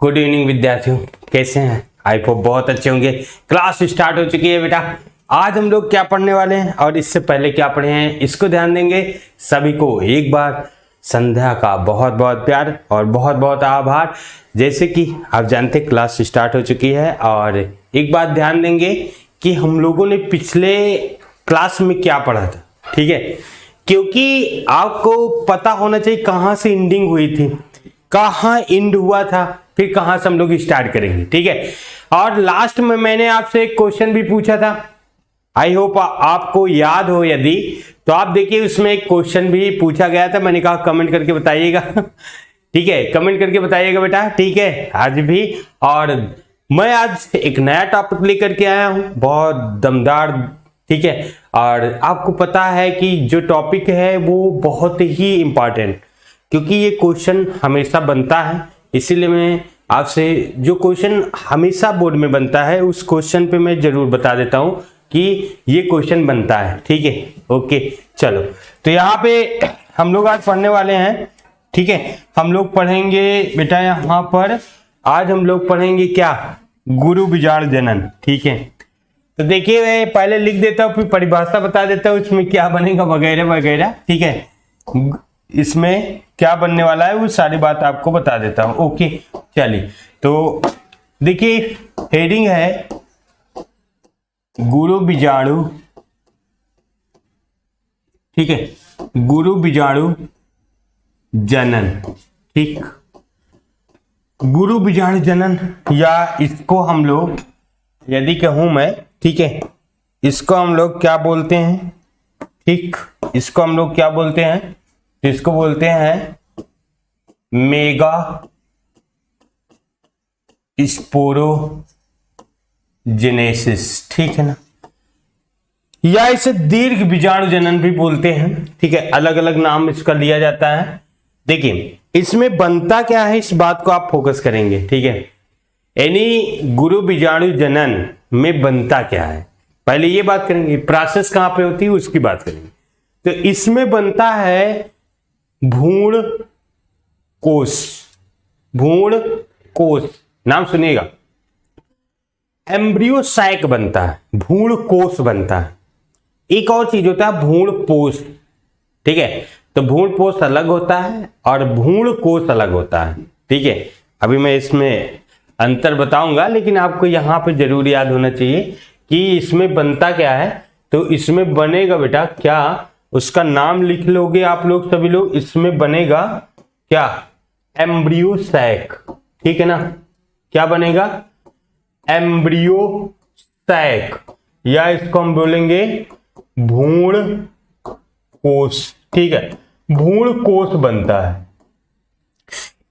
Good evening विद्यार्थियों, कैसे हैं? आई होप बहुत अच्छे होंगे। क्लास स्टार्ट हो चुकी है बेटा। आज हम लोग क्या पढ़ने वाले हैं और इससे पहले क्या पढ़े हैं इसको ध्यान देंगे। सभी को एक बार संध्या का बहुत बहुत प्यार और बहुत बहुत आभार। जैसे कि आप जानते क्लास स्टार्ट हो चुकी है और एक बात ध्यान देंगे कि हम लोगों ने पिछले क्लास में क्या पढ़ा था, ठीक है? क्योंकि आपको पता होना चाहिए कहाँ से एंडिंग हुई थी, कहाँ एंड हुआ था, फिर कहाँ से हम लोग स्टार्ट करेंगे, ठीक है? और लास्ट में मैंने आपसे एक क्वेश्चन भी पूछा था, आई होप आपको याद हो। यदि तो आप देखिए उसमें एक क्वेश्चन भी पूछा गया था, मैंने कहा कमेंट करके बताइएगा ठीक है, कमेंट करके बताइएगा बेटा, ठीक है? आज भी। और मैं आज एक नया टॉपिक लेकर के आया हूं, बहुत दमदार, ठीक है? और आपको पता है कि जो टॉपिक है वो बहुत ही इंपॉर्टेंट, क्योंकि ये क्वेश्चन हमेशा बनता है। इसीलिए मैं आपसे जो क्वेश्चन हमेशा बोर्ड में बनता है उस क्वेश्चन पे मैं जरूर बता देता हूं कि ये क्वेश्चन बनता है, ठीक है? ओके, चलो तो यहाँ पे हम लोग आज पढ़ने वाले हैं, ठीक है? हम लोग पढ़ेंगे बेटा यहाँ पर, आज हम लोग पढ़ेंगे क्या? गुरु बीजाणु जनन, ठीक है? तो देखिए मैं पहले लिख देता हूँ, फिर परिभाषा बता देता हूँ उसमें क्या बनेगा वगैरह वगैरह, ठीक है? इसमें क्या बनने वाला है वो सारी बात आपको बता देता हूँ। ओके, चलिए तो देखिए हेडिंग है गुरु बीजाणु, ठीक है? गुरु बीजाणु जनन, ठीक? गुरु बीजाणु जनन, या इसको हम लोग यदि कहूं मैं, ठीक है, इसको हम लोग क्या बोलते हैं, ठीक? इसको हम लोग क्या बोलते हैं? इसको बोलते हैं मेगा स्पोरोजेनेसिस, ठीक है ना? या इसे दीर्घ बीजाणु जनन भी बोलते हैं, ठीक है? अलग अलग नाम इसका लिया जाता है। देखिए इसमें बनता क्या है, इस बात को आप फोकस करेंगे, ठीक है? यानी गुरु बीजाणु जनन में बनता क्या है, पहले ये बात करेंगे। प्रोसेस कहां पे होती है उसकी बात करेंगे। तो इसमें बनता है भ्रूण कोश, भ्रूण कोश, नाम सुनिएगा। एम्ब्रियो सैक बनता है, भ्रूण कोश बनता है। एक और चीज होता है भ्रूण पोष, ठीक है? तो भ्रूण पोष अलग होता है और भ्रूण कोश अलग होता है, ठीक है? अभी मैं इसमें अंतर बताऊंगा, लेकिन आपको यहां पे जरूर याद होना चाहिए कि इसमें बनता क्या है। तो इसमें बनेगा बेटा क्या, उसका नाम लिख लोगे आप लोग सभी लोग। इसमें बनेगा क्या? एम्ब्रियो सैक, ठीक है ना? क्या बनेगा? एम्ब्रियो सैक, या इसको हम बोलेंगे भ्रूण कोश, ठीक है? भ्रूण कोश बनता है।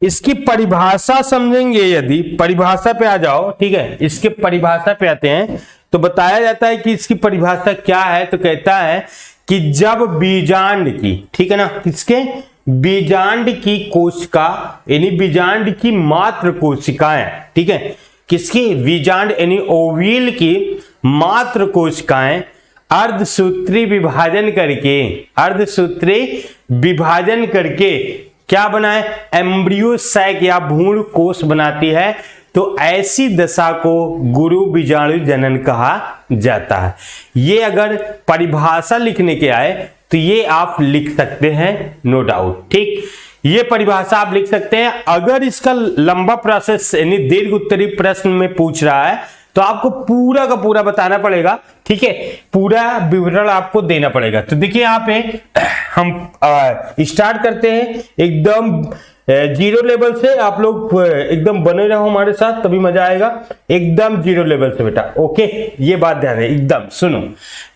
इसकी परिभाषा समझेंगे, यदि परिभाषा पे आ जाओ, ठीक है? इसके परिभाषा पे आते हैं तो बताया जाता है कि इसकी परिभाषा क्या है। तो कहता है कि जब बीजांड की, ठीक है ना, किसके? बीजांड की कोशिका, यानी बीजांड की मात्र कोशिकाएं, ठीक है? किसकी? बीजांड यानी ओविल की मात्र कोशिकाएं अर्धसूत्री विभाजन करके, अर्धसूत्री विभाजन करके क्या बनाए? एम्ब्रियो सैक या भ्रूण कोश बनाती है। तो ऐसी दशा को गुरु बीजाणु जनन कहा जाता है। ये अगर परिभाषा लिखने के आए तो ये आप लिख सकते हैं, नो डाउट, ठीक? ये परिभाषा आप लिख सकते हैं। अगर इसका लंबा प्रोसेस यानी दीर्घ उत्तरीय प्रश्न में पूछ रहा है तो आपको पूरा का पूरा बताना पड़ेगा, ठीक है? पूरा विवरण आपको देना पड़ेगा। तो देखिए यहाँ पे हम स्टार्ट करते हैं एकदम जीरो लेवल से। आप लोग एकदम बने रहो हमारे साथ, तभी मजा आएगा। एकदम जीरो लेवल से बेटा, ओके? ये बात ध्यान है, एकदम सुनो।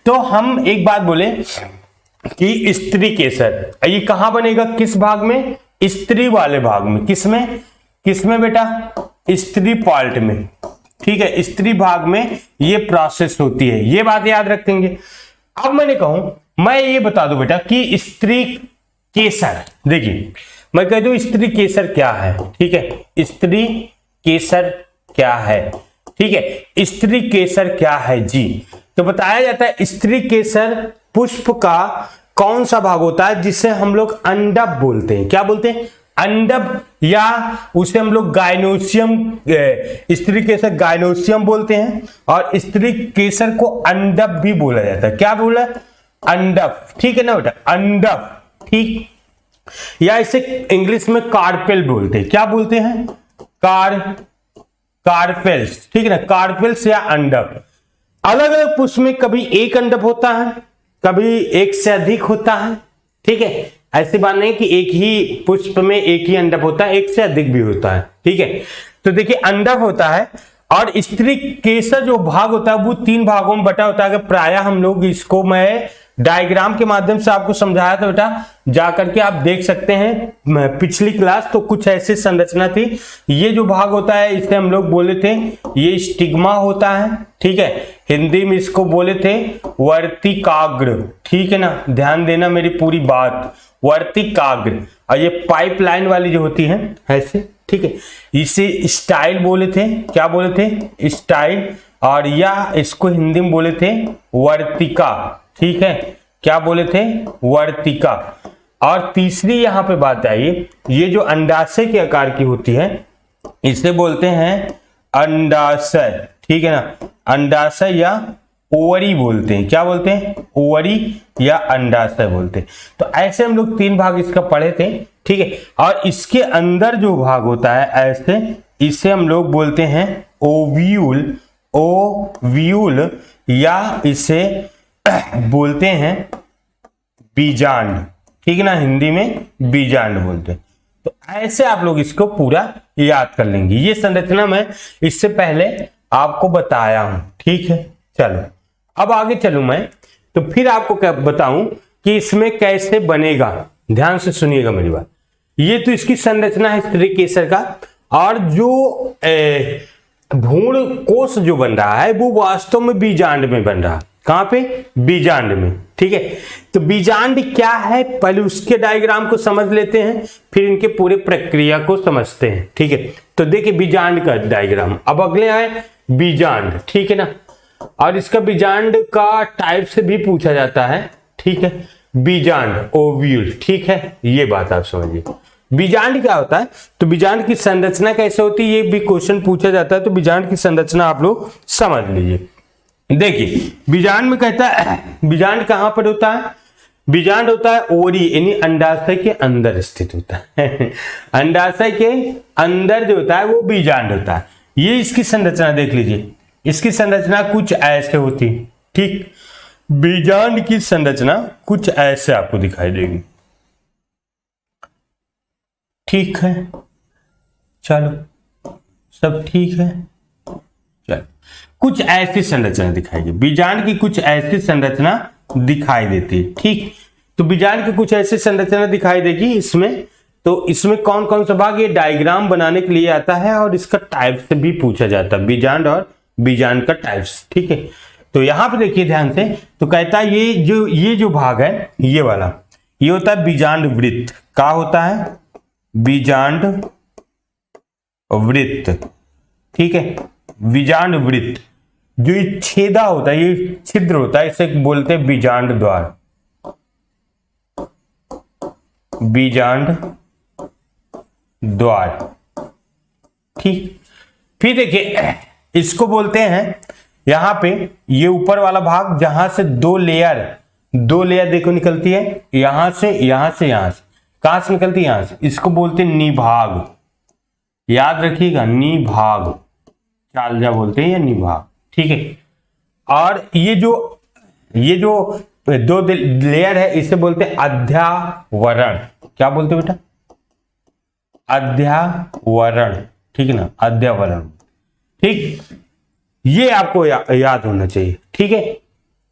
तो हम एक बात बोले कि स्त्री केसर, ये कहां बनेगा? किस भाग में? स्त्री वाले भाग में। किसमें? किसमें बेटा? स्त्री पार्ट में, ठीक है? स्त्री भाग में ये प्रोसेस होती है, ये बात याद रखेंगे। अब मैंने कहूं, मैं ये बता दूं बेटा कि स्त्री केसर, देखिए मैं कह दूं स्त्री केसर क्या है, ठीक है? स्त्री केसर क्या है, ठीक है? स्त्री केसर क्या है जी? तो बताया जाता है स्त्री केसर पुष्प का कौन सा भाग होता है जिसे हम लोग अंडा बोलते हैं। क्या बोलते हैं? अंडक, या उसे हम लोग गायनोसियम, स्त्री केसर गायनोसियम बोलते हैं, और स्त्री केसर को अंडक भी बोला जाता है। क्या बोला? अंडक, ठीक है ना बेटा, अंडक, ठीक। या इसे इंग्लिश में कार्पेल बोलते हैं। क्या बोलते हैं? कार्पेल्स, ठीक है ना, कार्पेल्स या अंडक। अलग अलग पुष्प में कभी एक अंडक होता है, कभी एक से अधिक होता है, ठीक है। ऐसी बात नहीं कि एक ही पुष्प में एक ही अंडक होता है, एक से अधिक भी होता है, ठीक है। तो देखिए अंडक होता है, और स्त्री केसर जो भाग होता है वो 3 भागों में बटा होता है। प्रायः हम लोग इसको, मैं डायग्राम के माध्यम से आपको समझाया था बेटा, जाकर के आप देख सकते हैं पिछली क्लास। तो कुछ ऐसी संरचना थी। ये जो भाग होता है इसे हम लोग बोले थे, ये स्टिग्मा होता है, ठीक है। हिंदी में इसको बोले थे वर्तिकाग्र, ठीक है ना, ध्यान देना मेरी पूरी बात, वर्तिकाग्र। और ये पाइपलाइन वाली जो होती है ऐसे, ठीक है, इसे स्टाइल बोले थे। क्या बोले थे? स्टाइल। और या इसको हिंदी में बोले थे वर्तिका, ठीक है। क्या बोले थे? वर्तिका। और तीसरी यहां पे बात आई, ये जो अंडाशय के आकार की होती है इसे बोलते हैं अंडाशय, ठीक है ना, अंडाशय या ओवरी बोलते हैं। क्या बोलते हैं? ओवरी या अंडाशय बोलते हैं। तो ऐसे हम लोग 3 भाग इसका पढ़े थे, ठीक है। और इसके अंदर जो भाग होता है ऐसे, इसे हम लोग बोलते हैं ओव्यूल, ओव्यूल, या इसे बोलते हैं बीजांड, ठीक है ना, हिंदी में बीजांड बोलते हैं। तो ऐसे आप लोग इसको पूरा याद कर लेंगे। ये संरचना मैं इससे पहले आपको बताया हूं, ठीक है। चलो अब आगे चलूं मैं, तो फिर आपको क्या बताऊं कि इसमें कैसे बनेगा। ध्यान से सुनिएगा मेरी बात। ये तो इसकी संरचना है स्त्री केसर का, और जो भ्रूण कोश जो बन रहा है वो वास्तव में बीजांड में बन रहा है। कहां पे? बीजांड में, ठीक है। तो बीजांड क्या है, पहले उसके डायग्राम को समझ लेते हैं, फिर इनके पूरे प्रक्रिया को समझते हैं, ठीक है। तो देखिए बीजांड का डायग्राम। अब अगले आए बीजांड, ठीक है ना। और इसका बीजांड का टाइप से भी पूछा जाता है, ठीक है। बीजांड, ओव्यूल, ठीक है, ये बात आप समझिए। बीजांड क्या होता है, तो बीजांड की संरचना कैसे होती है, ये भी क्वेश्चन पूछा जाता है। तो बीजांड की संरचना आप लोग समझ लीजिए। देखिए बीजांड में कहता है, बीजांड कहां पर होता है? बीजांड होता है ओवरी, यानी अंडाशय के अंदर स्थित होता है। अंडाशय के अंदर जो होता है वो बीजांड होता है। ये इसकी संरचना देख लीजिए। इसकी संरचना कुछ ऐसे होती, ठीक। बीजांड की संरचना कुछ ऐसे आपको दिखाई देगी, ठीक है। चलो सब ठीक है। चलो कुछ ऐसी संरचना दिखाई, बीजांड की कुछ ऐसी संरचना दिखाई देती है, ठीक। तो बीजांड की कुछ ऐसी संरचना दिखाई देगी इसमें। तो इसमें कौन कौन सा भाग, ये डायग्राम बनाने के लिए आता है, और इसका टाइप से भी पूछा जाता है, बीजांड और बीजांड का टाइप्स, ठीक है। तो यहां पे देखिए ध्यान से, तो कहता है ये जो भाग है ये वाला, ये होता है बीजांड वृत्त। क्या होता है? बीजांड वृत्त, ठीक है। बीजांड वृत्त, जो ये छेदा होता है, ये छिद्र होता है, इसे बोलते हैं बीजांड द्वार, बीजांड द्वार, ठीक। फिर देखिए इसको बोलते हैं यहां पे, ये ऊपर वाला भाग जहां से दो लेयर देखो निकलती है, यहां से कहां से निकलती है? यहां से। इसको बोलते हैं निभाग, याद रखिएगा, निभाग, चालजा बोलते हैं या निभाग, ठीक है। और ये जो दो लेयर है इसे बोलते हैं अध्यावरण। क्या बोलते हैं बेटा? अध्यावरण, ठीक है ना, अध्यावरण, ठीक। ये आपको याद होना चाहिए, ठीक है।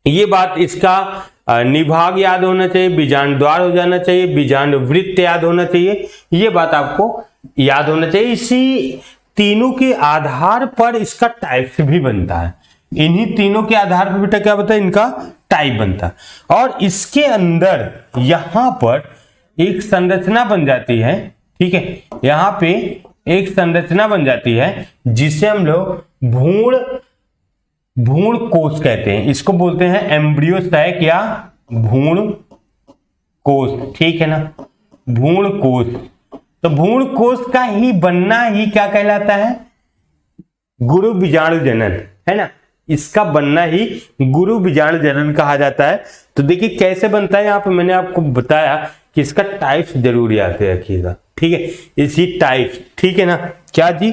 ये बात, इसका निभाग याद होना चाहिए, बीजांड द्वार हो जाना चाहिए, बीजांड वृत्त याद होना चाहिए, ये बात आपको याद होना चाहिए। इसी तीनों के आधार पर इसका टाइप भी बनता है। इन्हीं तीनों के आधार पर बेटा क्या बनता है? इनका टाइप बनता है। और इसके अंदर यहां पर एक संरचना बन जाती है, ठीक है। यहां पे एक संरचना बन जाती है जिसे हम लोग भ्रूण कोश कहते हैं। इसको बोलते हैं एम्ब्रियो सैक या भ्रूण कोश, ठीक है ना, भ्रूण कोश। तो भ्रूण कोश का ही बनना ही क्या कहलाता है? गुरु बीजाणु जनन, है ना। इसका बनना ही गुरु बीजाणु जनन कहा जाता है। तो देखिए कैसे बनता है, यहाँ पे मैंने आपको बताया कि इसका टाइप्स जरूर याद रखिएगा, ठीक है। इसी टाइप्स, ठीक है ना, क्या जी,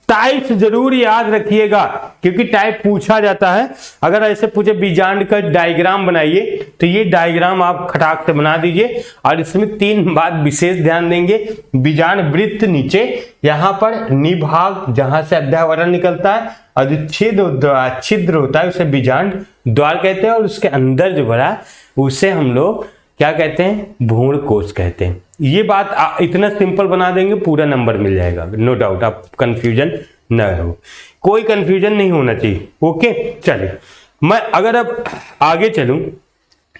टाइप्स जरूर याद रखिएगा, क्योंकि टाइप पूछा जाता है। अगर ऐसे पूछे बीजांड का डायग्राम बनाइए, तो ये डायग्राम आप खटाक से बना दीजिए। और इसमें 3 बात विशेष ध्यान देंगे। बीजांड वृत्त नीचे, यहाँ पर निभाग जहां से अध्यावरण निकलता है, और जो छिद्र होता है उसे बीजांड द्वार कहते हैं, और उसके अंदर जो भरा उसे हम लोग क्या कहते हैं? भ्रूण कोश कहते हैं। ये बात इतना सिंपल बना देंगे, पूरा नंबर मिल जाएगा, नो डाउट। आप कंफ्यूजन न हो, कोई कंफ्यूजन नहीं होना चाहिए। ओके, चलिए मैं अगर अब आगे चलूं,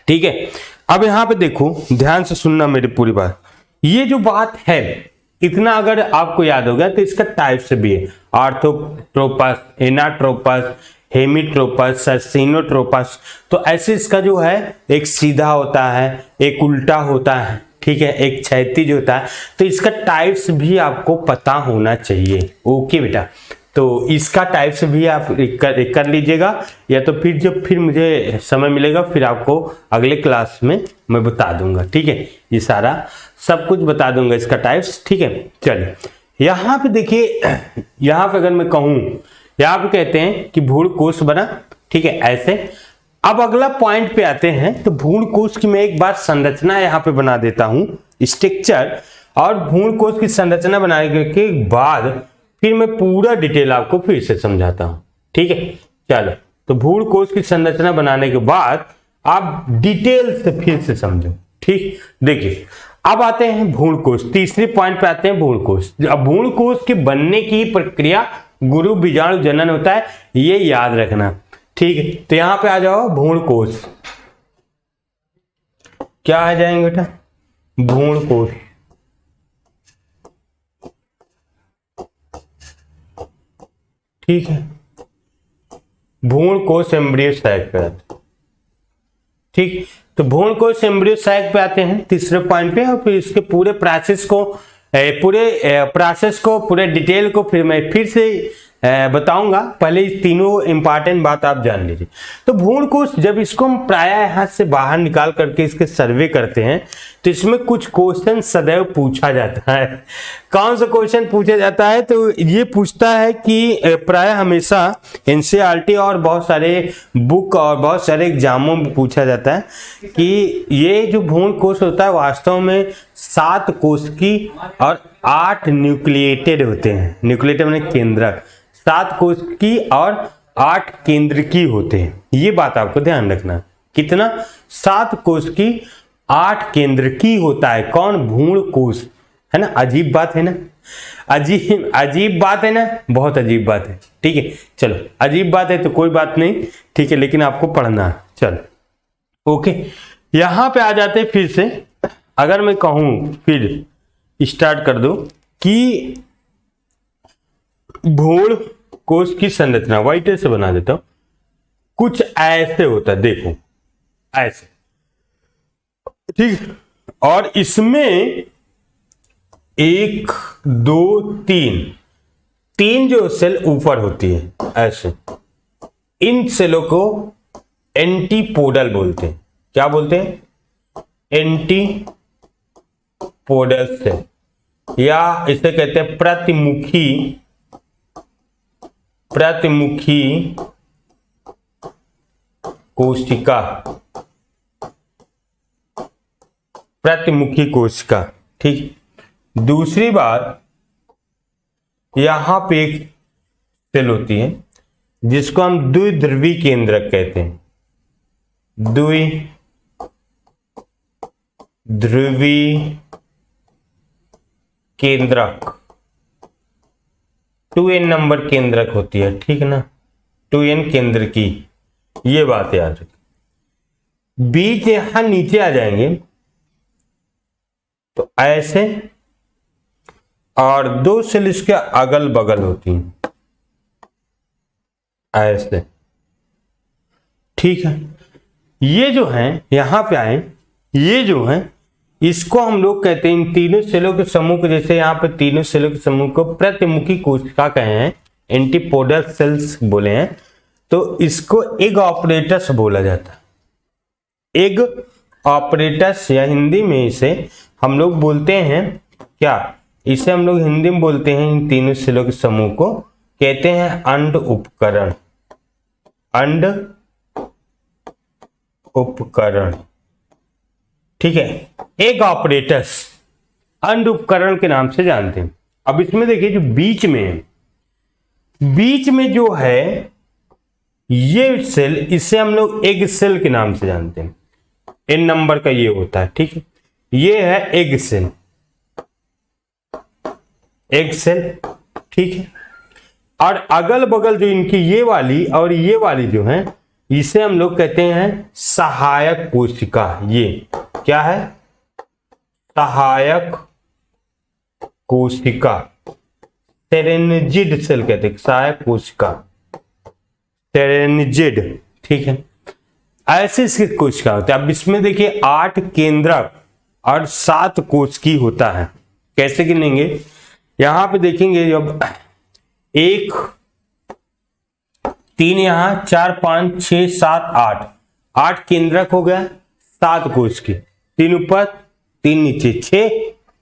ठीक है। अब यहां पे देखो, ध्यान से सुनना मेरी पूरी बात। ये जो बात है, इतना अगर आपको याद हो गया तो इसका टाइप से भी है, आर्थोट्रोपस, एनाट्रोपस, हेमीट्रोपस, सर्सिनोट्रोपस। तो ऐसे इसका जो है, एक सीधा होता है, एक उल्टा होता है, ठीक है, एक क्षैतिज होता है। तो इसका टाइप्स भी आपको पता होना चाहिए। ओके बेटा, तो इसका टाइप्स भी आप कर लीजिएगा, या तो फिर जब फिर मुझे समय मिलेगा फिर आपको अगले क्लास में मैं बता दूंगा, ठीक है। ये सारा सब कुछ बता दूंगा इसका टाइप्स, ठीक है। चलिए यहाँ पे देखिए, यहाँ पे अगर मैं कहूँ, यहाँ पे कहते हैं कि भ्रूण कोश बना, ठीक है, ऐसे। अब अगला पॉइंट पे आते हैं, तो भ्रूण कोश की मैं एक बार संरचना यहाँ पे बना देता हूं, स्ट्रक्चर। और भ्रूण कोश की संरचना बनाने के बाद फिर मैं पूरा डिटेल आपको फिर से समझाता हूं, ठीक है। चलो, तो भ्रूण कोश की संरचना बनाने के बाद आप डिटेल से फिर से समझो, ठीक। देखिए अब आते हैं भ्रूण कोश, तीसरे पॉइंट पे आते हैं भ्रूण कोश। अब भ्रूण कोश के बनने की प्रक्रिया गुरु बीजाणु जनन होता है, ये याद रखना, ठीक है। तो यहां पे आ जाओ, भ्रूण कोश क्या आ जाएंगे बेटा? भ्रूण कोश, ठीक है। भ्रूण कोश एम्ब्रियो साइक पे आते, ठीक। तो भ्रूण कोश एम्ब्रियो साइक पे आते हैं तीसरे पॉइंट पे, और फिर इसके पूरे प्रोसेस को पूरे डिटेल को फिर मैं फिर से बताऊंगा। पहले इस तीनों इंपॉर्टेंट बात आप जान लीजिए। तो भ्रूण कोश जब इसको हम प्रायः यहाँ से बाहर निकाल करके इसके सर्वे करते हैं, तो इसमें कुछ क्वेश्चन सदैव पूछा जाता है। कौन सा क्वेश्चन पूछा जाता है? तो ये पूछता है कि प्रायः हमेशा एनसीईआरटी और बहुत सारे बुक और बहुत सारे एग्जामों में पूछा जाता है कि ये जो भ्रूण कोश होता है वास्तव में 7 कोशिकी और 8 न्यूक्लिएटेड होते हैं। न्यूक्लिएटेड माने केंद्रक, 7 कोशिकी और 8 केंद्रकी होते हैं। ये बात आपको ध्यान रखना। कितना? 7 कोशिकी 8 केंद्रकी होता है। कौन? भ्रूण कोश, है ना। अजीब बात है ना, अजीब बात है ना, बहुत अजीब बात है, ठीक है। चलो, अजीब बात है तो कोई बात नहीं, ठीक है, लेकिन आपको पढ़ना है। चलो ओके, यहां पे आ जाते फिर से। अगर मैं कहूं, फिर स्टार्ट कर दो कि भ्रूण कोश की संरचना वाइट से बना देता हूं, कुछ ऐसे होता है, देखो ऐसे, ठीक। और इसमें 1 2 3 जो सेल ऊपर होती है ऐसे, इन सेलों को एंटीपोडल बोलते हैं। क्या बोलते हैं? एंटीपोडल सेल, या इसे कहते हैं प्रतिमुखी कोशिका, प्रतिमुखी कोशिका, ठीक। दूसरी बात, यहां पे एक सेल होती है जिसको हम द्विध्रुवी केंद्रक कहते हैं। द्विध्रुवी केंद्रक, 2n नंबर केंद्रक होती है, ठीक है ना, 2n केंद्र की। ये बात याद रखिए। बीच यहां नीचे आ जाएंगे तो ऐसे, और 2 सेल इसके अगल बगल होती हैं ऐसे, ठीक है। ये जो है, यहां पे आए, ये जो है इसको हम लोग कहते हैं, इन तीनों सेलों के समूह को, जैसे यहाँ पे तीनों सेलों के समूह को प्रतिमुखी कोशिका कहे हैं, एंटीपोडल सेल्स बोले हैं, तो इसको एग ऑपरेटस बोला जाता है। एग ऑपरेटस, या हिंदी में इसे हम लोग बोलते हैं क्या, इसे हम लोग हिंदी में बोलते हैं, इन तीनों सेलों के समूह को कहते हैं अंड उपकरण। अंड उपकरण, ठीक है, एग ऑपरेटस अंड उपकरण के नाम से जानते हैं। अब इसमें देखिए जो बीच में है, बीच में जो है ये सेल, इसे हम लोग एग सेल के नाम से जानते हैं। एन नंबर का ये होता है, ठीक है, ये है एग सेल, एग सेल, ठीक है। और अगल बगल जो इनकी ये वाली और ये वाली जो है, इसे हम लोग कहते हैं सहायक कोशिका। ये क्या है, सहायक कोशिका, सेरेनिजिड सेल कहते हैं, सहायक कोशिका, सेरेनिजिड, ठीक है। ऐसे इसकी कोशिका होती है। अब इसमें देखिए 8 केंद्रक और 7 कोशिकी होता है। कैसे गिनेंगे, यहां पे देखेंगे, जब 1 3 यहां 4 5 6 7 8, 8 केंद्रक हो गया, 7 कोशिकी, 3 ऊपर 3 नीचे 6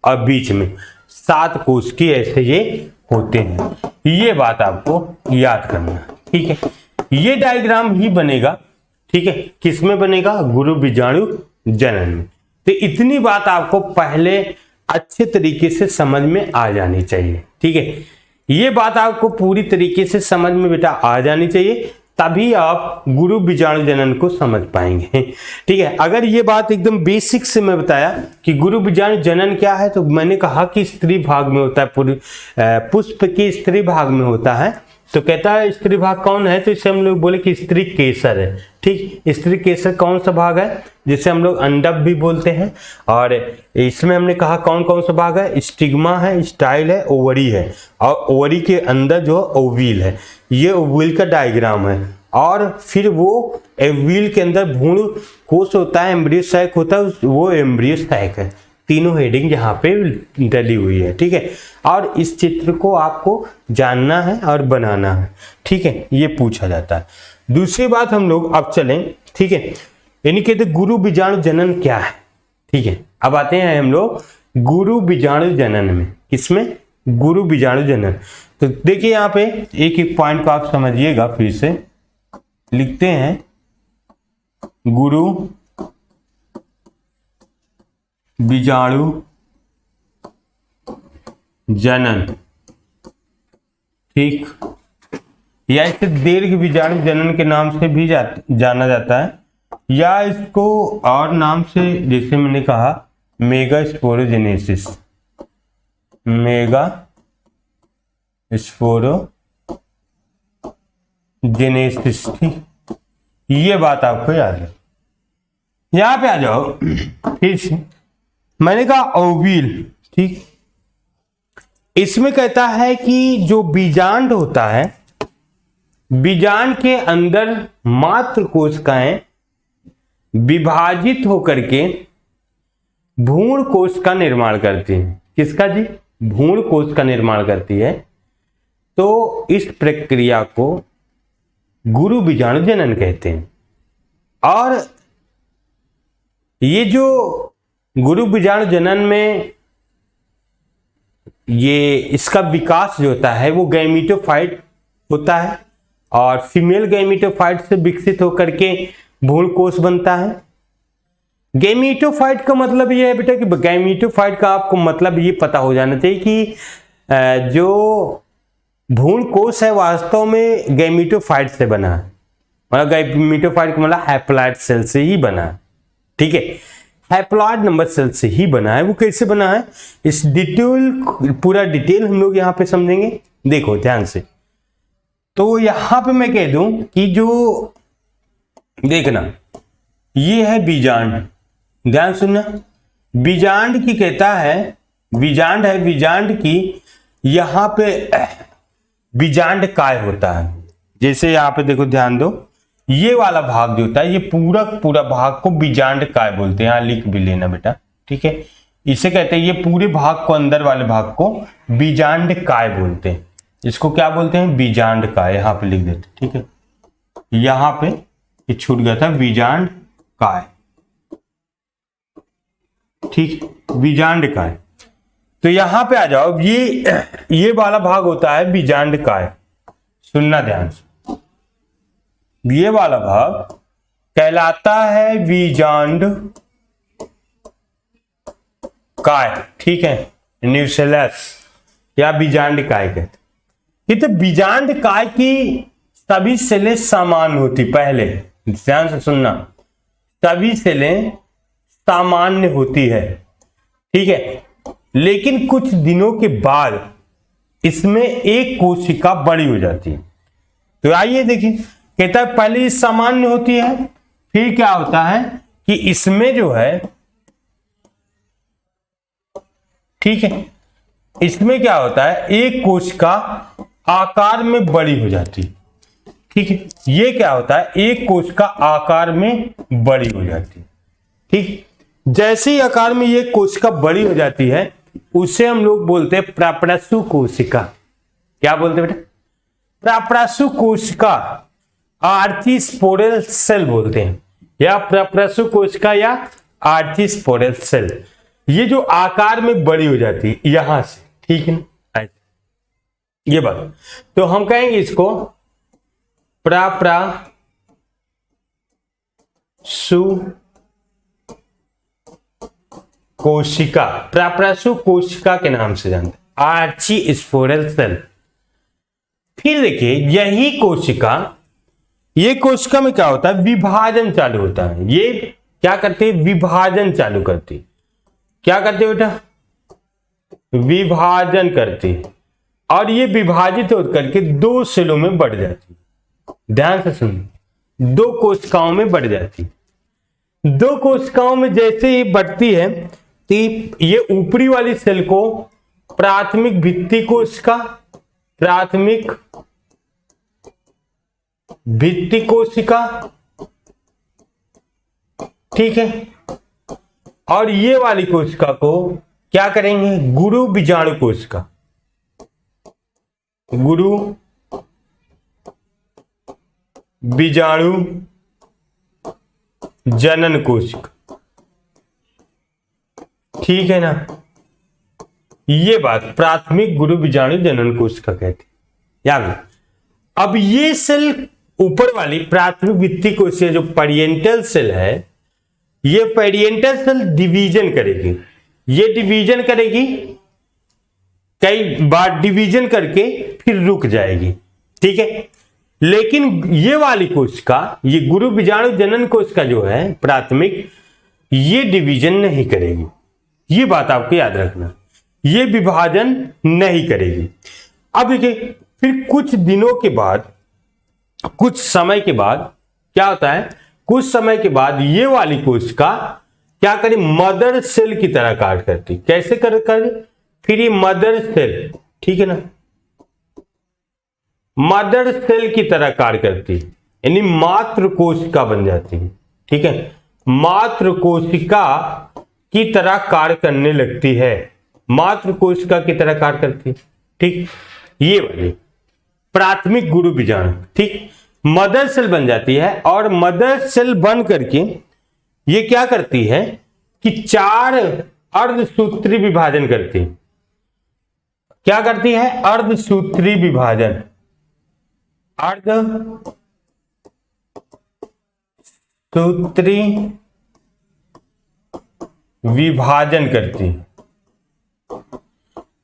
और बीच में 7 कोशिकी, ऐसे ये होते हैं। ये बात आपको याद करना, ठीक है। ये डायग्राम ही बनेगा, ठीक है, किसमें बनेगा, गुरु बीजाणु जनन में। तो इतनी बात आपको पहले अच्छे तरीके से समझ में आ जानी चाहिए, ठीक है। ये बात आपको पूरी तरीके से समझ में बेटा आ जानी चाहिए, तभी आप गुरु बीजाणु जनन को समझ पाएंगे, ठीक है। अगर ये बात एकदम बेसिक से मैं बताया कि गुरु बीजाणु जनन क्या है, तो मैंने कहा कि स्त्री भाग में होता है, पूरी पुष्प के स्त्री भाग में होता है। तो कहता है स्त्री भाग कौन है, तो इसे हम लोग बोले कि स्त्री केसर है, ठीक। स्त्री केसर कौन सा भाग है, जिसे हम लोग अंडक भी बोलते हैं। और इसमें हमने कहा कौन कौन सा भाग है, स्टिग्मा है, स्टाइल है, ओवरी है, और ओवरी के अंदर जो ओवील है, ये ओवील का डायग्राम है। और फिर वो ओवील के अंदर भ्रूण कोश होता है, एम्ब्रियो सैक होता है, वो एम्ब्रियो सैक है। तीनों हेडिंग यहाँ पे डली हुई है, ठीक है। और इस चित्र को आपको जानना है और बनाना है, ठीक है, ये पूछा जाता है। दूसरी बात हम लोग अब चलें, ठीक है, यानी कहते गुरु बीजाणु जनन क्या है, ठीक है। अब आते हैं हम लोग गुरु बीजाणु जनन में, किसमें, गुरु बीजाणु जनन। तो देखिए यहाँ पे एक एक पॉइंट को आप समझिएगा, फिर से लिखते हैं गुरु बीजाणु जनन, ठीक, या इसे दीर्घ बीजाणु जनन के नाम से भी जाना जाता है, या इसको और नाम से, जैसे मैंने कहा मेगा स्पोरोजेनेसिस, मेगा स्पोरोजेनेसिस, ठीक। ये बात आपको याद है। यहां पे आ जाओ फिर से, मैंने कहा ओवील, ठीक। इसमें कहता है कि जो बीजांड होता है, बीजांड के अंदर मात्र कोशिकाएं विभाजित होकर के भ्रूण कोश का निर्माण करती हैं। किसका जी, भ्रूण कोश का निर्माण करती है। तो इस प्रक्रिया को गुरु बीजाणु जनन कहते हैं। और ये जो गुरु बीजाणु जनन में ये इसका विकास जो होता है वो गैमीटोफाइट होता है, और फीमेल गैमीटोफाइट से विकसित होकर के भ्रूण कोश बनता है। गैमीटोफाइट का मतलब ये है बेटा कि गैमीटोफाइट का आपको मतलब ये पता हो जाना चाहिए कि जो भ्रूण कोश है वास्तव में गैमीटोफाइट से बना है, मतलब गैमीटोफाइट का मतलब हैप्लॉइड सेल से ही बना है, ठीक है, हैप्लॉइड नंबर सेल से ही बना है। वो कैसे बना है, इस डिटेल, पूरा डिटेल हम लोग यहाँ पे समझेंगे। देखो ध्यान से, तो यहाँ पे मैं कह दूं कि जो देखना, ये है बीजांड, ध्यान सुनना, बीजांड की कहता है, बीजांड है, बीजांड की यहाँ पे बीजांड काय होता है। जैसे यहाँ पे देखो ध्यान दो, ये वाला भाग जो होता है, ये पूरा पूरा भाग को बीजांड काय बोलते हैं। यहाँ लिख भी लेना बेटा, ठीक है, इसे कहते हैं, ये पूरे भाग को, अंदर वाले भाग को बीजांड काय बोलते हैं। इसको क्या बोलते हैं? बीजांड काय। यहां पे लिख देते, ठीक है, यहां पे ये छूट गया था, बीजांड काय, ठीक, बीजांड काय। तो यहां पे आ जाओ, ये वाला भाग होता है बीजांड काय। सुनना ध्यान से, ये वाला भाग कहलाता है बीजांड काय, ठीक है, न्यूक्लियस या बीजांड काय कहते। ये तो बीजांड काय की सभी सेलें समान होती, पहले ध्यान से सुनना, सभी सेलें सामान्य होती है, ठीक है, लेकिन कुछ दिनों के बाद इसमें एक कोशिका बड़ी हो जाती है। तो आइए देखिए, कहता है पहले ये सामान्य होती है, फिर क्या होता है कि इसमें जो है, ठीक है, इसमें क्या होता है, एक कोशिका आकार में बड़ी हो जाती है, ठीक है, ये क्या होता है, एक कोशिका आकार में बड़ी हो जाती है, ठीक। जैसे ही आकार में ये कोशिका बड़ी हो जाती है, उसे हम लोग बोलते हैं प्राप्रासु कोशिका। क्या बोलते हैं बेटा? प्राप्रासु कोशिका, आर्चीस्पोरल सेल बोलते हैं, या प्राप्रासु कोशिका या आर्चीस्पोरल सेल। ये जो आकार में बड़ी हो जाती है यहां से, ठीक है ना, ये बात। तो हम कहेंगे इसको प्राप्रासु कोशिका, प्राप्रासु कोशिका के नाम से जानते हैं, आर्चीस्पोरल सेल। फिर देखिए, यही कोशिका, ये कोशिका में क्या होता है, विभाजन चालू होता है। ये क्या करते हैं, विभाजन चालू करती है। क्या करते हैं बेटा? विभाजन करती है, और ये विभाजित होकर के दो सेलों में बढ़ जाती है। ध्यान से सुनिए, दो कोशिकाओं में बढ़ जाती है। दो कोशिकाओं में जैसे ही बढ़ती है, तो ये ऊपरी वाली सेल को प्राथमिक भित्ति कोशिका, प्राथमिक भित्ति कोशिका, ठीक है, और ये वाली कोशिका को क्या करेंगे, गुरु बीजाणु कोशिका, गुरु बीजाणु जनन कोशिका, ठीक है ना। ये बात प्राथमिक गुरु बीजाणु जनन कोशिका कहते हैं। याद, अब ये सेल ऊपर वाली प्राथमिक भित्ति कोशिका जो पेरिएंटल सेल है, ये पेरिएंटल सेल डिवीजन करेगी। ये डिवीजन करेगी, कई बार डिवीजन करके फिर रुक जाएगी, ठीक है। लेकिन ये वाली कोशिका, ये गुरु बीजाणु जनन कोशिका जो है प्राथमिक, ये डिवीजन नहीं करेगी। ये बात आपको याद रखना, ये विभाजन नहीं करेगी। अब देखिए, फिर कुछ दिनों के बाद, कुछ समय के बाद क्या होता है, कुछ समय के बाद ये वाली कोशिका क्या करे, मदर सेल की तरह कार्य करती। कैसे कर फिर ये मदर सेल, ठीक है ना, मदर सेल की तरह कार्य करती, यानी मातृ कोशिका बन जाती है, ठीक है, मातृ कोशिका की तरह कार्य करने लगती है, मातृ कोशिका की तरह कार्य करती है, ठीक। ये वाली प्राथमिक गुरु बीजाणु, ठीक, मदर सेल बन जाती है, और मदर सेल बन करके ये क्या करती है कि 4 अर्धसूत्री विभाजन करती है। क्या करती है? अर्धसूत्री विभाजन, अर्धसूत्री विभाजन करती है,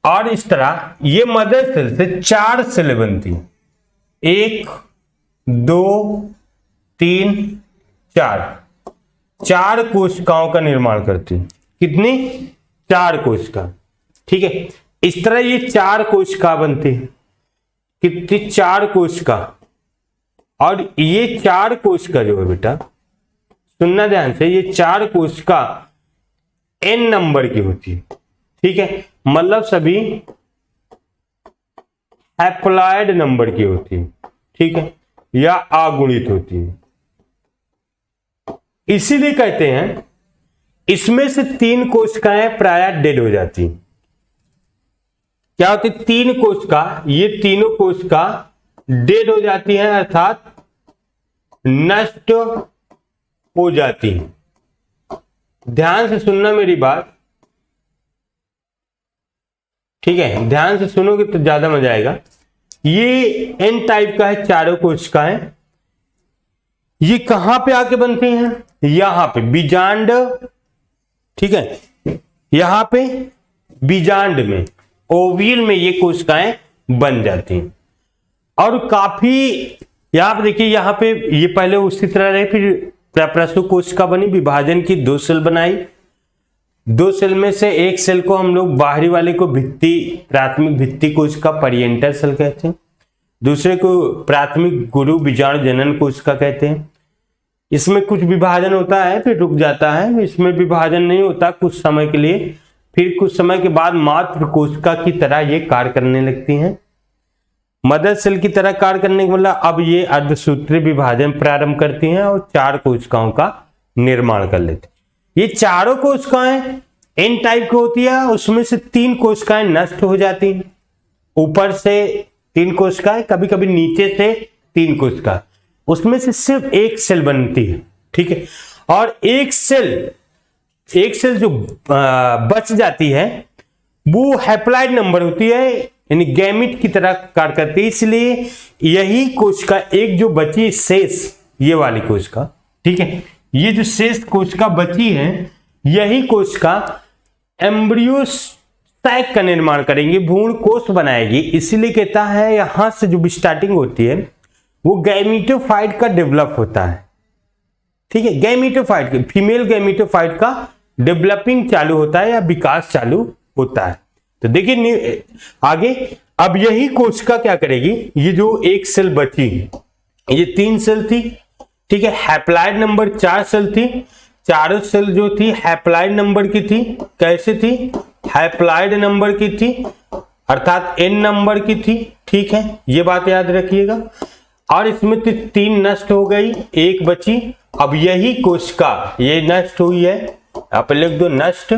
और इस तरह ये मदर सेल से 4 सेल बनती है, 1 2 3 4 कोशिकाओं का निर्माण करती है। कितनी? 4 कोशिका, ठीक है। इस तरह ये 4 कोशिका बनती है। कितनी? 4 कोशिका। और ये 4 कोशिका जो है बेटा, सुनना ध्यान से, ये 4 कोशिका n नंबर की होती है, ठीक है, मतलब सभी हैप्लॉयड नंबर की होती है, ठीक है, या अगुणित होती है। इसीलिए कहते हैं इसमें से 3 कोशिकाएं प्रायः डेड हो जाती। क्या होती? 3 कोशिका, ये तीनों कोशिका डेड हो जाती हैं, अर्थात नष्ट हो जाती हैं। ध्यान से सुनना मेरी बात, ठीक है? ध्यान से सुनोगे तो ज्यादा मजा आएगा। ये एन टाइप का है, चारों कोशिकाएं। ये कहां पे आके बनती हैं? यहां पे बीजांड, ठीक है, यहां पे बीजांड में, ओविल में ये कोशिकाएं बन जाती हैं। और काफी यहां पे देखिए, यहां पे ये पहले उसी तरह रहे, फिर प्रसु कोशिका बनी, विभाजन की 2 सेल बनाई। 2 सेल में से एक सेल को हम लोग बाहरी वाले को भित्ति, प्राथमिक भित्ति कोशिका परिएंटर सेल कहते हैं, दूसरे को प्राथमिक गुरु बीजाणु जनन कोशिका कहते हैं। इसमें कुछ विभाजन होता है, फिर रुक जाता है। इसमें विभाजन नहीं होता कुछ समय के लिए, फिर कुछ समय के बाद मात्र कोशिका की तरह ये कार्य करने लगती हैं। मदर सेल की तरह कार्य करने के मतलब अब ये अर्धसूत्री विभाजन प्रारंभ करती हैं और 4 कोशिकाओं का निर्माण कर लेती हैं। ये चारों कोशिकाएं एन टाइप की होती है, उसमें से 3 कोशिकाएं नष्ट हो जाती हैं। ऊपर से 3 कोशिकाएं, कभी कभी नीचे से 3 कोशिका, उसमें से सिर्फ एक सेल बनती है, ठीक है। और एक सेल जो बच जाती है वो हैप्लॉइड नंबर होती है, यानी गैमिट की तरह कार्य करती है। इसलिए यही कोशिका, एक जो बची शेष, ये वाली कोशिका, ठीक है, ये जो शेष कोशिका बची है, यही कोशिका एम्ब्रियो सैक का निर्माण करेंगे, भ्रूण कोष बनाएगी। इसीलिए कहता है यहां से जो स्टार्टिंग होती है वो गैमीटोफाइट का डेवलप होता है, ठीक है। गैमीटोफाइट, फीमेल गैमीटोफाइट का डेवलपिंग चालू होता है या विकास चालू होता है। तो देखिए आगे, अब यही कोशिका क्या करेगी, ये जो एक सेल बची, ये 3 सेल थी, ठीक है, हैप्लॉइड नंबर 4 सेल थी। चारों सेल जो थी हैप्लॉइड नंबर की थी। कैसे थी? हैप्लॉइड नंबर की थी, अर्थात n नंबर की थी, ठीक है, ये बात याद रखिएगा। और इसमें 3 नष्ट हो गई, 1 बची। अब यही कोशिका, ये नष्ट हुई है, आप लिख दो नष्ट,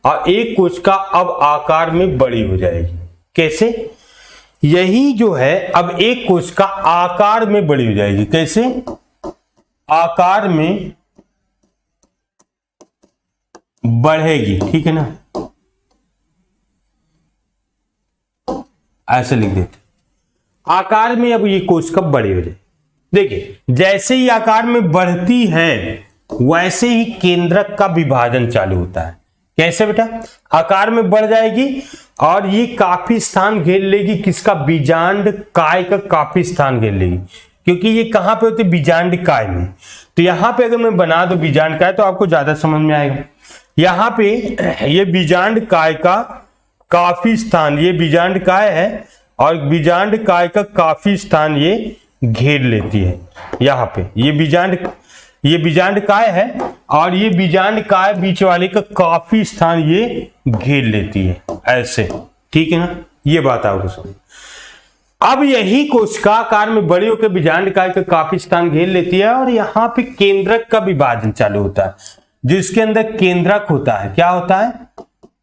और एक कोशिका अब आकार में बड़ी हो जाएगी। कैसे? यही जो है अब एक कोशिका आकार में बड़ी हो जाएगी। कैसे? आकार में बढ़ेगी, ठीक है ना, ऐसे लिख देते, आकार में अब ये कोशिका बड़ी हो जाएगी। देखिए, जैसे ही आकार में बढ़ती है वैसे ही केंद्रक का विभाजन चालू होता है। कैसे बेटा? आकार में बढ़ जाएगी और ये काफी स्थान घेर लेगी, किसका? बीजांड काय का काफी स्थान घेर लेगी, क्योंकि ये कहां पे होती है? बीजांड काय में। तो यहां पे अगर मैं बना दो बीजांड काय तो आपको ज्यादा समझ में आएगा। यहां पे ये बीजांड काय का काफी स्थान, ये बीजांड काय है और बीजांड काय का काफी स्थान ये घेर लेती है। यहाँ पे ये बीजांड काय है और ये बीजांड काय बीच वाले का काफी स्थान ये घेर लेती है, ऐसे, ठीक है ना, ये बात आपको समझ। अब यही कोशिका आकार में बड़ी होकर बीजांड काय का काफी स्थान घेर लेती है और यहाँ पे केंद्रक का विभाजन चालू होता है, जिसके अंदर केंद्रक होता है। क्या होता है?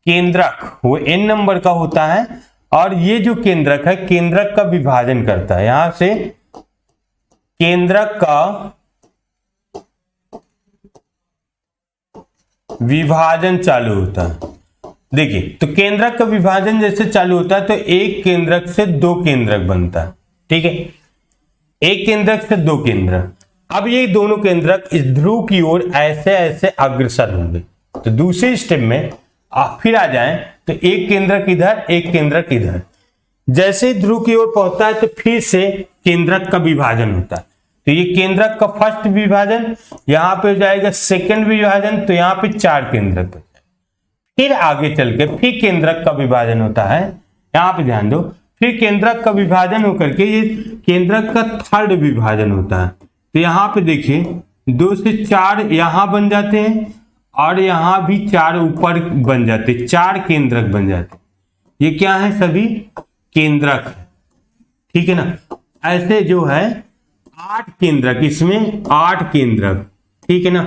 केंद्रक, वो n नंबर का होता है और ये जो केंद्रक है केंद्रक का विभाजन करता है। यहां से केंद्रक का विभाजन चालू होता है। देखिए, तो केंद्रक का विभाजन जैसे चालू होता है तो एक केंद्रक से 2 केंद्रक बनता है, ठीक है, एक केंद्रक से 2 केंद्रक। अब ये दोनों केंद्रक इस ध्रुव की ओर ऐसे ऐसे अग्रसर होंगे। तो दूसरे स्टेप में आप फिर आ जाएं तो एक केंद्रक इधर, एक केंद्रक इधर। जैसे ध्रुव की ओर पहुंचता है तो फिर से केंद्रक का विभाजन होता है। तो ये केंद्रक का फर्स्ट विभाजन, यहां पे हो जाएगा सेकंड विभाजन, तो यहां पे 4 केंद्रक बचे। फिर आगे चल के फिर केंद्रक का विभाजन होता है, यहां पे ध्यान दो, फिर केंद्रक का विभाजन होकर के ये केंद्रक का थर्ड विभाजन होता है। तो यहां पे देखिए 2 से 4 यहां बन जाते हैं और यहां भी 4 ऊपर बन जाते, 4 केंद्रक बन जाते। ये क्या है? सभी केंद्रक है, ठीक है ना। ऐसे जो है 8 केंद्रक, इसमें 8 केंद्रक, ठीक है ना।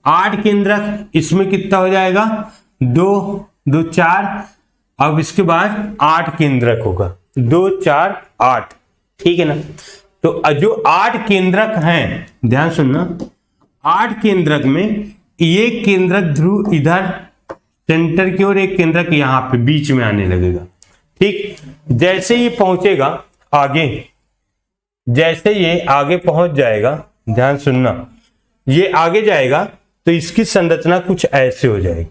8 केंद्रक, इसमें कितना हो जाएगा 2 2 4, अब इसके बाद 8 केंद्रक होगा 2 4 8, ठीक है ना। तो जो 8 केंद्रक हैं, ध्यान सुनना, 8 केंद्रक में एक केंद्रक ध्रुव इधर सेंटर की ओर, एक केंद्रक यहां पे बीच में आने लगेगा। ठीक, जैसे ये पहुंचेगा आगे, जैसे ये आगे पहुंच जाएगा, ध्यान सुनना, ये आगे जाएगा तो इसकी संरचना कुछ ऐसे हो जाएगी,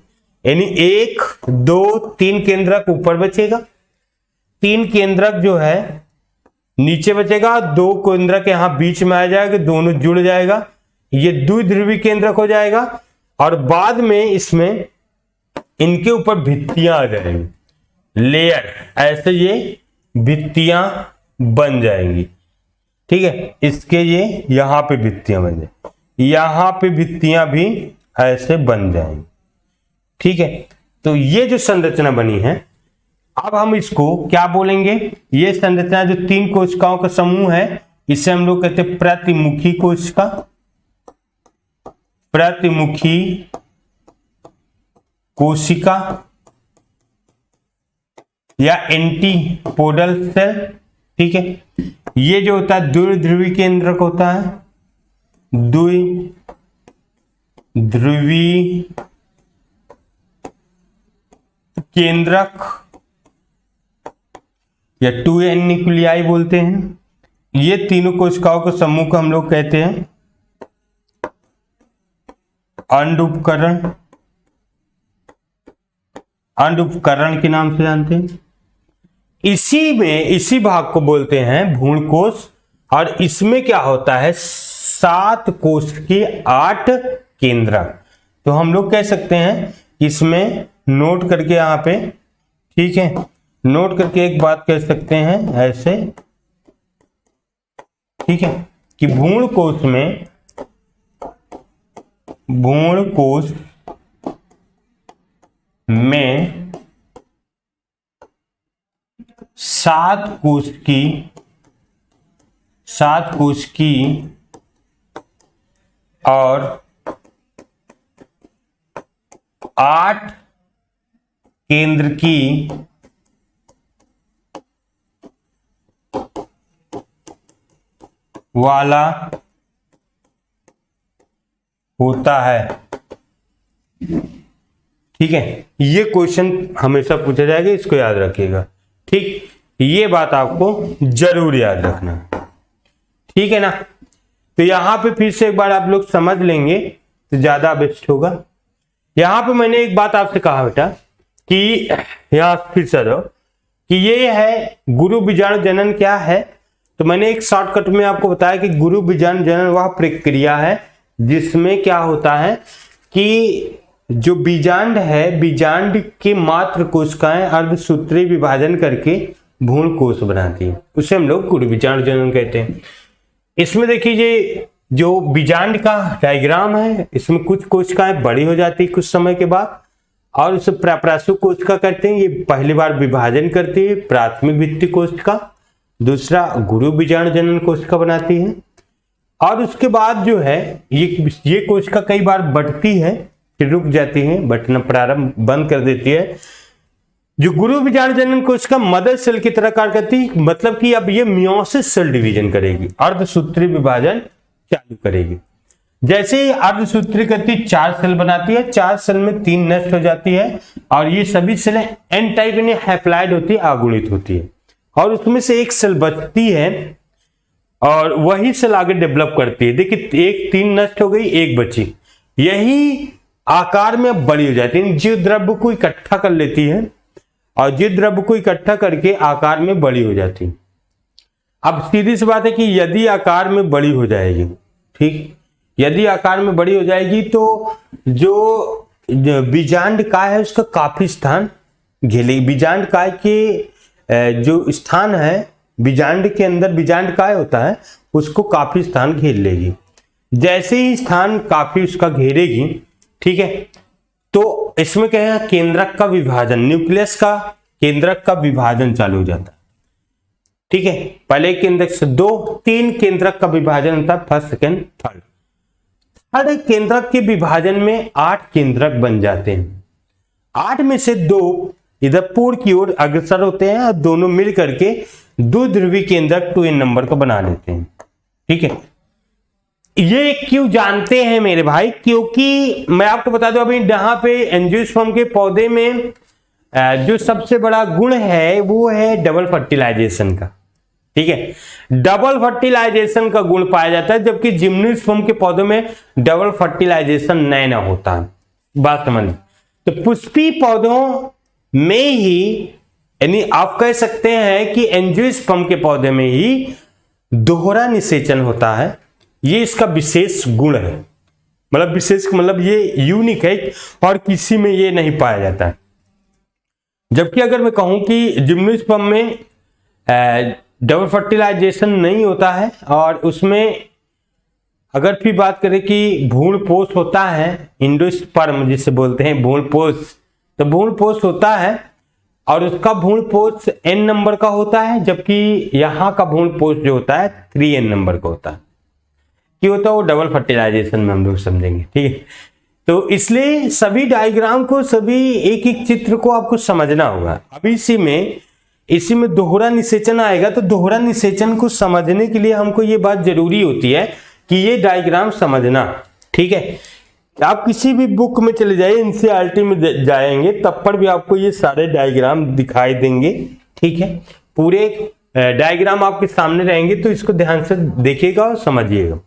यानी 1 2 3 केंद्रक ऊपर बचेगा, 3 केंद्रक जो है नीचे बचेगा, 2 केंद्रक यहां बीच में आ जाएगा, दोनों जुड़ जाएगा, ये द्विध्रुवी केंद्रक हो जाएगा, और बाद में इसमें इनके ऊपर भित्तियां आ जाएंगी, लेयर, ऐसे ये भित्तियां बन जाएंगी। ठीक है, इसके ये यहां पे भित्तियां बन जाएंगी, यहां पे भित्तियां भी ऐसे बन जाएंगी। ठीक है, तो ये जो संरचना बनी है, अब हम इसको क्या बोलेंगे, ये संरचना जो 3 कोशिकाओं का समूह है, इसे हम लोग कहते हैं प्रतिमुखी कोशिका, प्रतिमुखी कोशिका या एंटीपोडल सेल। ठीक है, ये जो होता है द्विध्रुवी केंद्रक होता है, द्विध्रुवी केंद्रक या 2n न्यूक्लियाई बोलते हैं। ये तीनों कोशिकाओं के समूह को हम लोग कहते हैं अंड उपकरण, अंड उपकरण के नाम से जानते हैं। इसी भाग को बोलते हैं भ्रूण कोश, और इसमें क्या होता है 7 कोश के 8 केंद्रक। तो हम लोग कह सकते हैं, इसमें नोट करके यहां पे, ठीक है, नोट करके एक बात कह सकते हैं ऐसे, ठीक है, कि भ्रूण कोश में, भ्रूण कोश में 7 कोश की और 8 केंद्र की वाला होता है। ठीक है, ये क्वेश्चन हमेशा पूछा जाएगा, इसको याद रखिएगा। ठीक, ये बात आपको जरूर याद रखना, ठीक है ना। तो यहां पे फिर से एक बार आप लोग समझ लेंगे तो ज्यादा बेस्ट होगा। यहां पे मैंने एक बात आपसे कहा बेटा कि यहां फिर से रहो कि ये है गुरु बीजाणु जनन क्या है। तो मैंने एक शॉर्टकट में आपको बताया कि गुरु बीजाणु जनन वह प्रक्रिया है जिसमें क्या होता है कि जो बीजांड है, बीजांड के मात्र कोशिकाएं अर्धसूत्रीय विभाजन करके भ्रूण कोश बनाती है, उसे हम लोग गुरु बीजाणु जनन कहते हैं। इसमें देखिए जो बीजांड का डायग्राम है, इसमें कुछ कोशिकाएं बड़ी हो जाती है कुछ समय के बाद, और उसे प्राप्रासु कोशिका कहते हैं। ये पहली बार विभाजन करती है, प्राथमिक भित्ति कोशिका, दूसरा गुरु बीजाणु जनन कोशिका बनाती है, और उसके बाद जो है ये कोशिका कई बार बढ़ती है, फिर रुक जाती है, बढ़ना प्रारंभ बंद कर देती है। जो गुरु बीजाणु जनन कोशिका मदर सेल की तरह कार्य करती है, मतलब कि अब ये मियोसिस सेल डिवीजन करेगी, अर्धसूत्रीय विभाजन चालू करेगी। जैसे ही अर्धसूत्रीय करती 4 सेल बनाती है, 4 सेल में 3 नष्ट हो जाती है, और ये सभी सेलें एन टाइप यानी हैप्लॉइड होती है, आगुणित होती है, और उसमें से एक सेल बचती है और वही सेल आगे डेवलप करती है। देखिए एक 3 नष्ट हो गई, एक बची, यही आकार में बड़ी हो जाती है, जीव द्रव्य को इकट्ठा कर लेती है, और जीव द्रव्य को इकट्ठा करके आकार में बड़ी हो जाती है। अब सीधी सी बात है कि यदि आकार में बड़ी हो जाएगी, ठीक, यदि आकार में बड़ी हो जाएगी तो जो बीजांड काय है उसका काफी स्थान घेलेगी। बीजांड काय के जो स्थान है, बीजांड के अंदर बीजांड काय होता है, उसको काफी स्थान घेर लेगी। जैसे ही स्थान काफी उसका घेरेगी, ठीक है, तो इसमें क्या है केंद्रक का विभाजन, न्यूक्लियस का केंद्रक का विभाजन चालू हो जाता है। ठीक है, पहले केंद्रक से 2 3 केंद्रक का विभाजन होता है, फर्स्ट सेकेंड थर्ड। हर केंद्रक के विभाजन में 8 केंद्रक बन जाते हैं। 8 में से 2 इधर पूर्व की ओर अग्रसर होते हैं और दोनों मिल करके 2 ध्रुवीय केंद्रक 2n नंबर को बना लेते हैं। ठीक है, ये क्यों जानते हैं मेरे भाई? क्योंकि मैं आपको बता दूं, अभी यहाँ पे एंजियोस्पर्म के पौधे में जो सबसे बड़ा गुण है वो है डबल फर्टिलाइजेशन का। ठीक है, डबल फर्टिलाइजेशन का गुण पाया जाता है, जबकि जिम्नोस्पर्म के पौधों में डबल फर्टिलाइजेशन नहीं होता है। बात समझ, तो पुष्पी पौधों में ही, यानी आप कह सकते हैं कि एंजियोस्पर्म के पौधे में ही दोहरा निषेचन होता है। ये इसका विशेष गुण है, मतलब विशेष मतलब ये यूनिक है और किसी में ये नहीं पाया जाता है। जबकि अगर मैं कहूं कि जिम्नोस्पर्म में डबल फर्टिलाइजेशन नहीं होता है और उसमें अगर फिर बात करें कि भ्रूणपोष होता है, एंडोस्पर्म जिसे बोलते हैं भ्रूणपोष, तो भ्रूणपोष होता है और उसका भ्रूणपोष n नंबर का होता है, जबकि यहाँ का भ्रूणपोष जो होता है 3n नंबर का होता है। क्यों होता है? वो डबल फर्टिलाइजेशन में हम लोग समझेंगे। ठीक है, तो इसलिए सभी डायग्राम को, सभी एक एक चित्र को आपको समझना होगा। अब इसी में दोहरा निषेचन आएगा, तो दोहरा निषेचन को समझने के लिए हमको ये बात जरूरी होती है कि ये डायग्राम समझना। ठीक है, आप किसी भी बुक में चले जाइए, एनसीईआरटी में जाएंगे, तब पर भी आपको ये सारे डायग्राम दिखाई देंगे। ठीक है, पूरे डायग्राम आपके सामने रहेंगे, तो इसको ध्यान से देखिएगा और समझिएगा।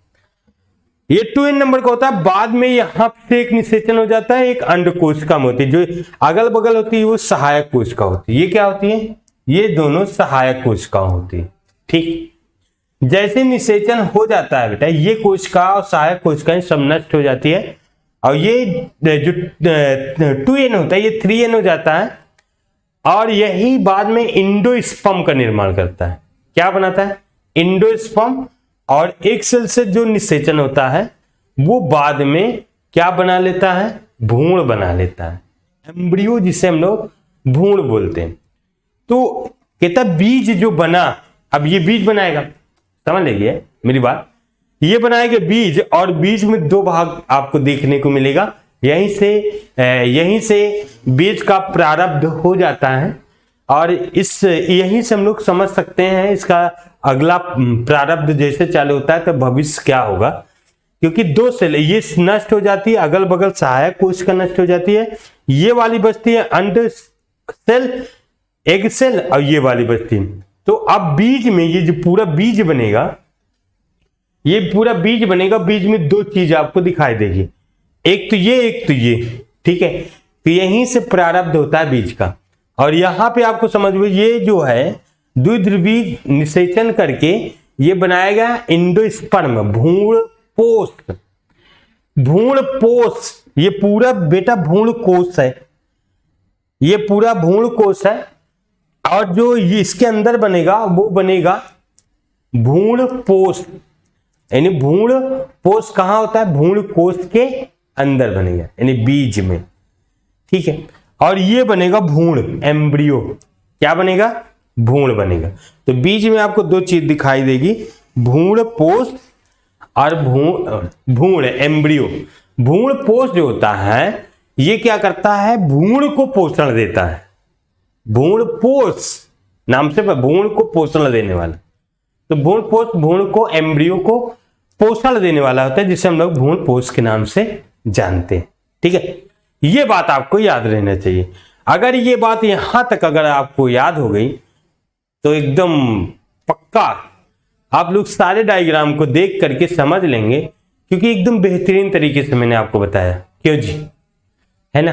ये 2n नंबर का होता है। बाद में यहां से एक निषेचन हो जाता है, एक अंडकोशिका में होती है, जो अगल बगल होती है वो सहायक कोशिका होती है। ये क्या होती है? ये दोनों सहायक कोशिका होती है। ठीक, जैसे निषेचन हो जाता है बेटा, ये कोशिका और सहायक कोशिकाएं सब नष्ट हो जाती है और ये जो 2n होता है ये 3n हो जाता है और यही बाद में एंडोस्पर्म का निर्माण करता है। क्या बनाता है? एंडोस्पर्म। और एक सेल से जो निषेचन होता है वो बाद में क्या बना लेता है? भ्रूण बना लेता है, एम्ब्रियो, जिसे हम लोग भ्रूण बोलते हैं। तो कहता बीज जो बना, अब ये बीज बनाएगा, समझ लीजिए मेरी बात, ये बनाएगा बीज, और बीज में 2 भाग आपको देखने को मिलेगा। यहीं से बीज का प्रारब्ध हो जाता है और यहीं से हम लोग समझ सकते हैं इसका अगला प्रारब्ध जैसे चालू होता है तो भविष्य क्या होगा। क्योंकि 2 सेल ये नष्ट हो जाती है, अगल बगल सहायक कोशिका नष्ट हो जाती है, ये वाली बचती है अंड सेल, एग सेल, और ये वाली बचती है। तो अब बीज में ये जो पूरा बीज बनेगा, ये पूरा बीज बनेगा, बीज में 2 चीज आपको दिखाई देगी, एक तो ये, एक तो ये। ठीक है, तो यहीं से प्रारब्ध होता है बीज का। और यहां पे आपको समझ में, ये जो है द्विध्रुवीय निषेचन करके ये बनाएगा एंडोस्पर्म, भ्रूणपोष। भ्रूणपोष ये पूरा बेटा भ्रूण कोश है, ये पूरा भ्रूण कोश है। और जो ये इसके अंदर बनेगा वो बनेगा भ्रूणपोष। यानी भ्रूणपोष कहां होता है? भ्रूण कोश के अंदर बनेगा, यानी बीज में। ठीक है, और ये बनेगा भ्रूण, एम्ब्रियो। क्या बनेगा? भ्रूण बनेगा। तो बीज में आपको 2 चीज दिखाई देगी, भ्रूणपोष और भ्रूण, एम्ब्रियो। भ्रूणपोष जो होता है ये क्या करता है? भ्रूण को पोषण देता है। भ्रूणपोष नाम से भ्रूण को पोषण देने वाला। तो भ्रूणपोष भ्रूण को, एम्ब्रियो को पोषण देने वाला होता है, जिसे हम लोग भ्रूणपोष के नाम से जानते हैं। ठीक है, ये बात आपको याद रहना चाहिए। अगर ये बात यहां तक अगर आपको याद हो गई तो एकदम पक्का आप लोग सारे डायग्राम को देख करके समझ लेंगे, क्योंकि एकदम बेहतरीन तरीके से मैंने आपको बताया। क्यों जी, है ना?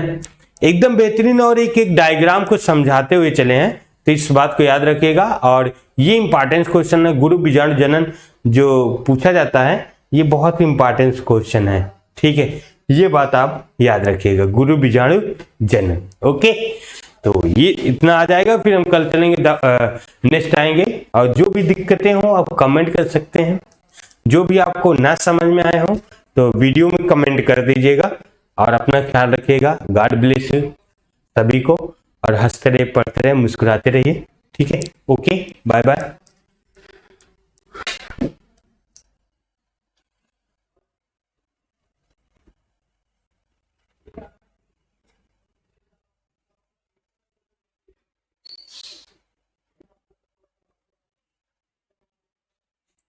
एकदम बेहतरीन, और एक एक डायग्राम को समझाते हुए चले हैं। तो इस बात को याद रखिएगा। और ये इंपॉर्टेंस क्वेश्चन है, गुरु बीजाणु जनन जो पूछा जाता है, ये बहुत ही इंपॉर्टेंस क्वेश्चन है। ठीक है, ये बात आप याद रखिएगा, गुरु बीजाणु जनन। ओके, तो ये इतना आ जाएगा। फिर हम कल चलेंगे, नेक्स्ट आएंगे। और जो भी दिक्कतें हो आप कमेंट कर सकते हैं, जो भी आपको ना समझ में आए हो तो वीडियो में कमेंट कर दीजिएगा। और अपना ख्याल रखिएगा। गॉड ब्लेस यू सभी को, और हंसते रहिए, पढ़ते रहिए, मुस्कुराते रहिए। ठीक है, ओके, बाय बाय।